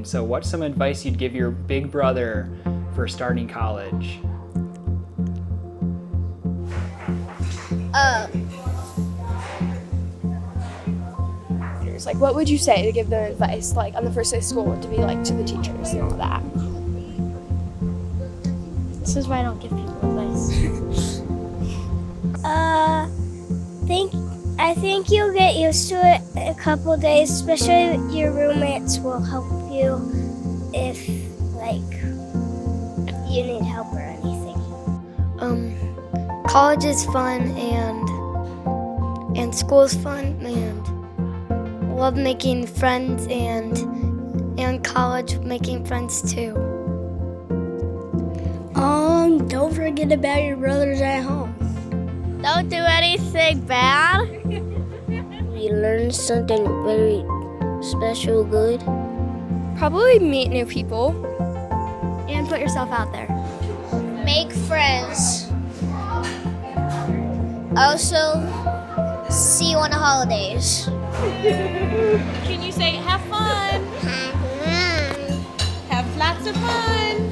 So what's some advice you'd give your big brother for starting college? Like, what would you say to give them advice, like, on the first day of school, to be like to the teachers and all that? This is why I don't give people advice. I think you'll get used to it in a couple days, especially your roommates will help you if, like, you need help or anything. College is fun and school's fun and love making friends and college making friends too. Don't forget about your brothers at home. Don't do anything bad. You learn something very special, good. Probably meet new people. And put yourself out there. Make friends. Also, see you on the holidays. Can you say, have fun? Have lots of fun.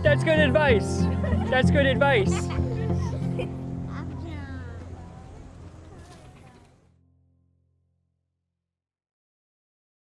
That's good advice. That's good advice.